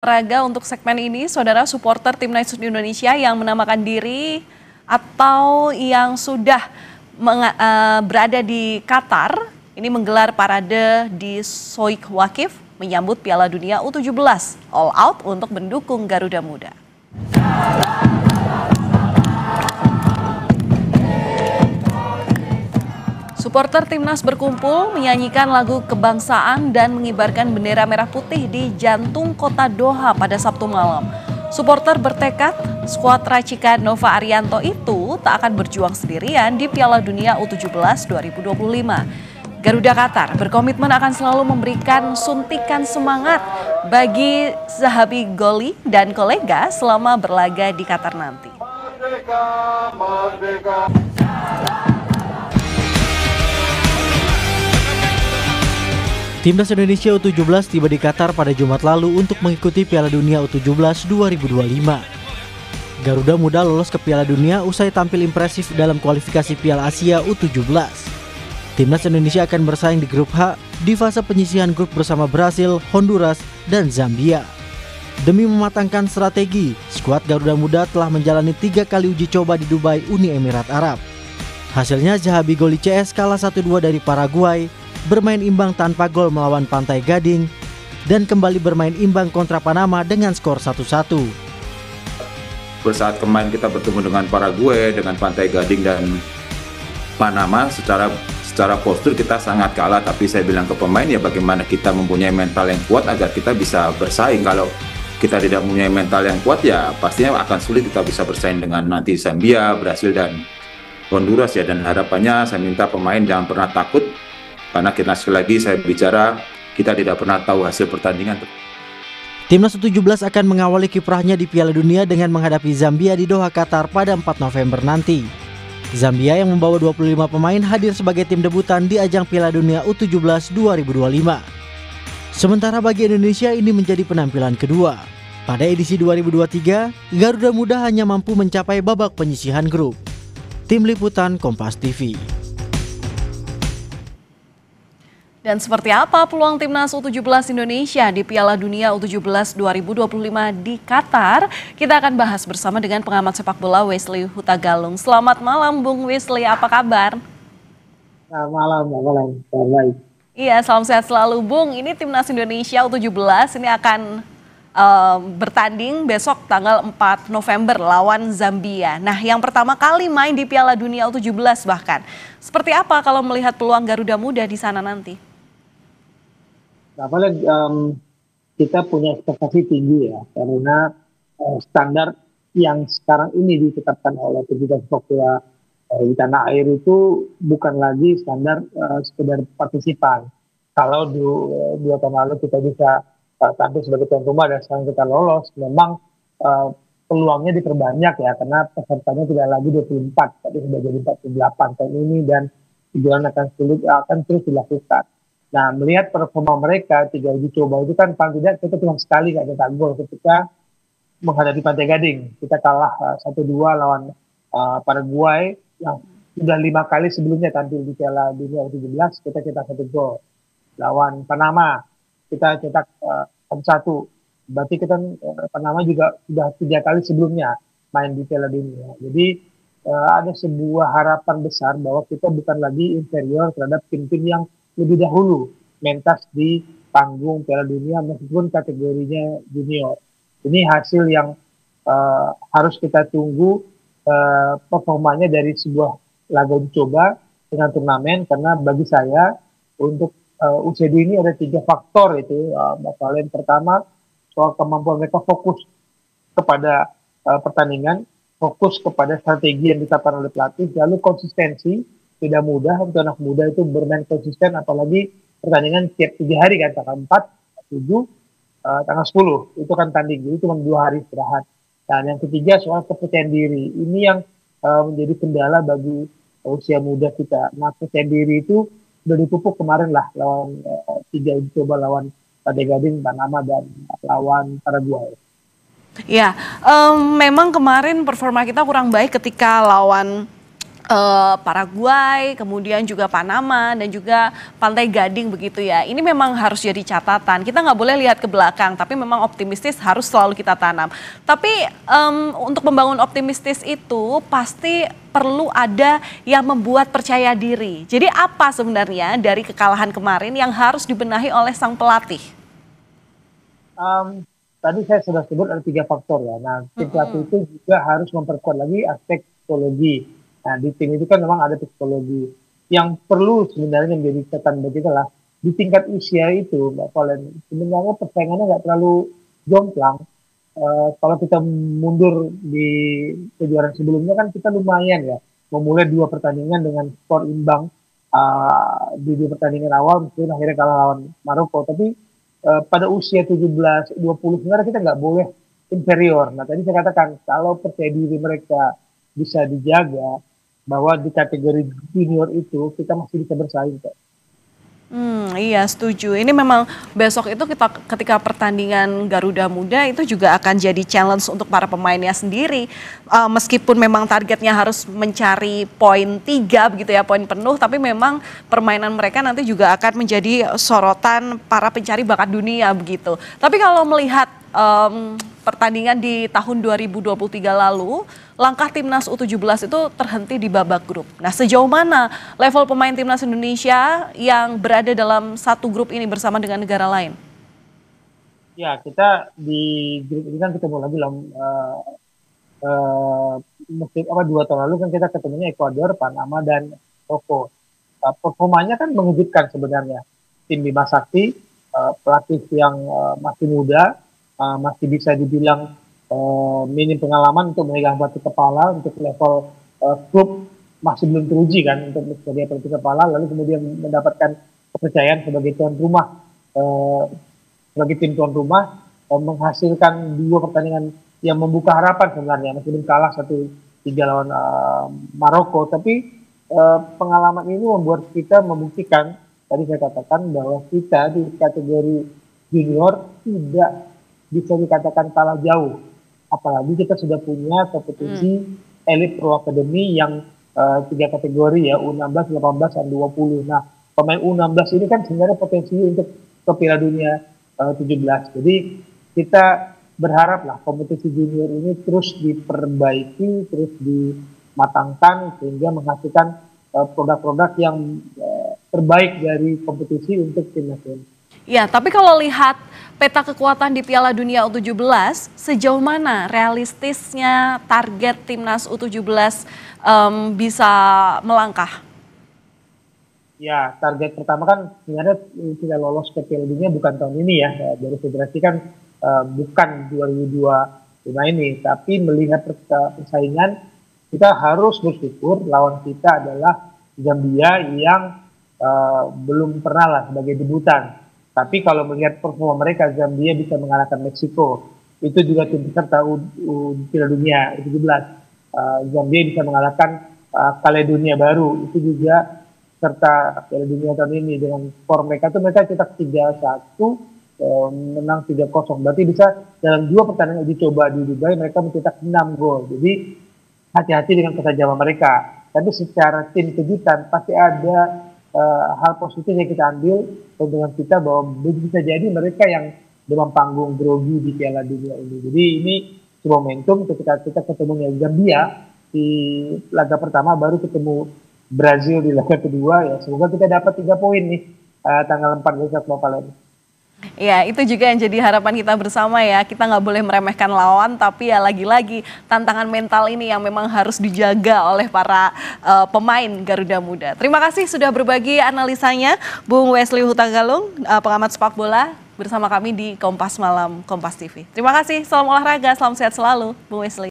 Olahraga untuk segmen ini, saudara supporter Timnas Indonesia yang menamakan diri atau yang sudah berada di Qatar, ini menggelar parade di Soik Waqif menyambut Piala Dunia U17 All Out untuk mendukung Garuda Muda. Supporter Timnas berkumpul menyanyikan lagu kebangsaan dan mengibarkan bendera merah putih di jantung kota Doha pada Sabtu malam. Supporter bertekad skuad racikan Nova Arianto itu tak akan berjuang sendirian di Piala Dunia U17 2025. Garuda Qatar berkomitmen akan selalu memberikan suntikan semangat bagi Zahabi Goli dan kolega selama berlaga di Qatar nanti. Merdeka, merdeka. Timnas Indonesia U17 tiba di Qatar pada Jumat lalu untuk mengikuti Piala Dunia U17 2025. Garuda Muda lolos ke Piala Dunia usai tampil impresif dalam kualifikasi Piala Asia U17. Timnas Indonesia akan bersaing di grup H di fase penyisihan grup bersama Brasil, Honduras, dan Zambia. Demi mematangkan strategi, skuad Garuda Muda telah menjalani 3 kali uji coba di Dubai, Uni Emirat Arab. Hasilnya Zahabi Goli CS kalah 1-2 dari Paraguay, bermain imbang tanpa gol melawan Pantai Gading, dan kembali bermain imbang kontra Panama dengan skor 1-1. Saat kemarin kita bertemu dengan Paraguay, dengan Pantai Gading dan Panama, secara postur kita sangat kalah, tapi saya bilang ke pemain ya bagaimana kita mempunyai mental yang kuat agar kita bisa bersaing. Kalau kita tidak mempunyai mental yang kuat ya pastinya akan sulit kita bisa bersaing dengan nanti Zambia, Brasil, dan Honduras ya. Dan harapannya saya minta pemain jangan pernah takut, karena kita sekali lagi saya bicara, kita tidak pernah tahu hasil pertandingan. Timnas U17 akan mengawali kiprahnya di Piala Dunia dengan menghadapi Zambia di Doha, Qatar pada 4 November nanti. Zambia yang membawa 25 pemain hadir sebagai tim debutan di ajang Piala Dunia U17 2025. Sementara bagi Indonesia ini menjadi penampilan kedua. Pada edisi 2023, Garuda Muda hanya mampu mencapai babak penyisihan grup. Tim Liputan Kompas TV. Dan seperti apa peluang Timnas U17 Indonesia di Piala Dunia U17 2025 di Qatar? Kita akan bahas bersama dengan pengamat sepak bola Wesley Hutagalung. Selamat malam Bung Wesley, apa kabar? Selamat malam. Baik. Iya, salam sehat selalu Bung. Ini Timnas Indonesia U17 ini akan bertanding besok tanggal 4 November lawan Zambia. Nah, yang pertama kali main di Piala Dunia U17 bahkan. Seperti apa kalau melihat peluang Garuda Muda di sana nanti? Kita punya ekspektasi tinggi ya, karena standar yang sekarang ini ditetapkan oleh pemerintah sepak bola di tanah air itu bukan lagi standar sekedar partisipan. Kalau dua tahun lalu kita bisa tampil sebagai tuan rumah dan sekarang kita lolos, memang peluangnya diperbanyak ya, karena pesertanya tidak lagi 24, tapi sudah jadi 48 tahun ini, dan tujuan akan terus dilakukan. Nah, melihat performa mereka 3 uji coba itu kan paling tidak kita cuma sekali nggak cetak gol ketika menghadapi Pantai Gading. Kita kalah 1-2 lawan Paraguay yang sudah 5 kali sebelumnya tampil di Piala Dunia U17, kita cetak 1 gol. Lawan Panama kita cetak 1-1. Berarti kita Panama juga sudah 3 kali sebelumnya main di Piala Dunia. Jadi ada sebuah harapan besar bahwa kita bukan lagi inferior terhadap tim-tim yang lebih dahulu mentas di panggung Piala Dunia meskipun kategorinya junior. Ini hasil yang harus kita tunggu performanya dari sebuah laga uji coba dengan turnamen, karena bagi saya untuk U22 ini ada 3 faktor itu. Yang pertama soal kemampuan mereka fokus kepada pertandingan, fokus kepada strategi yang ditetapkan oleh pelatih, lalu konsistensi. Tidak mudah untuk anak muda itu bermain konsisten, apalagi pertandingan tiap 3 hari kan, tanggal 4, 7, tanggal 10 itu kan tanding, jadi cuma 2 hari istirahat. Dan yang ketiga soal kepercayaan diri, ini yang menjadi kendala bagi usia muda kita. Nah, kepercayaan diri itu sudah dipupuk kemarin lah lawan 3 uji coba lawan Pantai Gading, Panama, dan lawan Paraguay. Ya, memang kemarin performa kita kurang baik ketika lawan Paraguay, kemudian juga Panama dan juga Pantai Gading begitu ya. Ini memang harus jadi catatan. Kita nggak boleh lihat ke belakang, tapi memang optimistis harus selalu kita tanam. Tapi untuk membangun optimistis itu pasti perlu ada yang membuat percaya diri. Jadi apa sebenarnya dari kekalahan kemarin yang harus dibenahi oleh sang pelatih? Tadi saya sudah sebut ada 3 faktor ya. Nah, tim pelatih itu juga harus memperkuat lagi aspek psikologi. Nah, di tim itu kan memang ada psikologi. Yang perlu sebenarnya menjadi catatan bagi kita lah, di tingkat usia itu, Mbak Valen, sebenarnya persaingannya nggak terlalu jomplang. Kalau kita mundur di kejuaraan sebelumnya kan kita lumayan ya, memulai 2 pertandingan dengan skor imbang di 2 pertandingan awal, meskipun akhirnya kalah lawan Maroko. Tapi pada usia 17-20 sebenarnya kita nggak boleh inferior. Nah, tadi saya katakan kalau percaya diri mereka bisa dijaga, bahwa di kategori junior itu kita masih bisa bersaing kok. Iya setuju. Ini memang besok itu ketika pertandingan Garuda Muda itu juga akan jadi challenge untuk para pemainnya sendiri. Meskipun memang targetnya harus mencari poin 3 begitu ya, poin penuh, tapi memang permainan mereka nanti juga akan menjadi sorotan para pencari bakat dunia begitu. Tapi kalau melihat pertandingan di tahun 2023 lalu, langkah timnas U17 itu terhenti di babak grup. Nah, sejauh mana level pemain timnas Indonesia yang berada dalam satu grup ini bersama dengan negara lain? Ya, kita di grup ini kan ketemu lagi lah. Mungkin 2 tahun lalu kan kita ketemunya Ekuador, Panama, dan Maroko. Performanya kan mengejutkan sebenarnya. Tim Bima Sakti, pelatih yang masih muda, masih bisa dibilang minim pengalaman untuk memegang batu kepala untuk level klub, masih belum teruji kan untuk menjadi batu kepala, lalu kemudian mendapatkan kepercayaan sebagai tuan rumah, sebagai tim tuan rumah, menghasilkan 2 pertandingan yang membuka harapan sebenarnya, meskipun kalah 1-3 lawan Maroko. Tapi pengalaman ini membuat kita membuktikan, tadi saya katakan bahwa kita di kategori junior tidak bisa dikatakan kalah jauh, apalagi kita sudah punya kompetisi Elite Pro Academy yang 3 kategori ya, U16, 18, dan 20. Nah, pemain U16 ini kan sebenarnya potensi untuk ke Piala Dunia 17. Jadi kita berharap lah kompetisi junior ini terus diperbaiki, terus dimatangkan sehingga menghasilkan produk-produk yang terbaik dari kompetisi untuk tim nasional. Ya, tapi kalau lihat peta kekuatan di Piala Dunia U17, sejauh mana realistisnya target timnas U17 bisa melangkah? Ya, target pertama kan sebenarnya tidak lolos ke Piala Dunia bukan tahun ini ya. Dari federasi kan bukan 2025 ini, tapi melihat persaingan kita harus bersyukur lawan kita adalah Zambia yang belum pernah lah sebagai debutan. Tapi kalau melihat performa mereka, Zambia bisa mengalahkan Meksiko. Itu juga tim peserta Piala Dunia U17. Zambia bisa mengalahkan Kaledonia Baru. Itu juga serta Piala Dunia tahun ini. Dengan skor mereka tuh mereka cetak 3-1, menang 3-0. Berarti bisa dalam 2 pertandingan uji coba di Dubai mereka mencetak 6 gol. Jadi hati-hati dengan ketajaman mereka. Tapi secara tim kejutan pasti ada hal positif yang kita ambil dengan kita, bahwa bisa jadi mereka yang demam panggung grogi di Piala Dunia ini. Jadi ini sebuah momentum ketika kita ketemunya Zambia di laga pertama, baru ketemu Brazil di laga kedua ya. Semoga kita dapat 3 poin nih tanggal 4 besok Bapak Len. Ya, itu juga yang jadi harapan kita bersama ya. Kita nggak boleh meremehkan lawan, tapi ya lagi-lagi tantangan mental ini yang memang harus dijaga oleh para pemain Garuda Muda. Terima kasih sudah berbagi analisanya, Bung Wesley Hutagalung, pengamat sepak bola bersama kami di Kompas Malam Kompas TV. Terima kasih, salam olahraga, salam sehat selalu, Bung Wesley.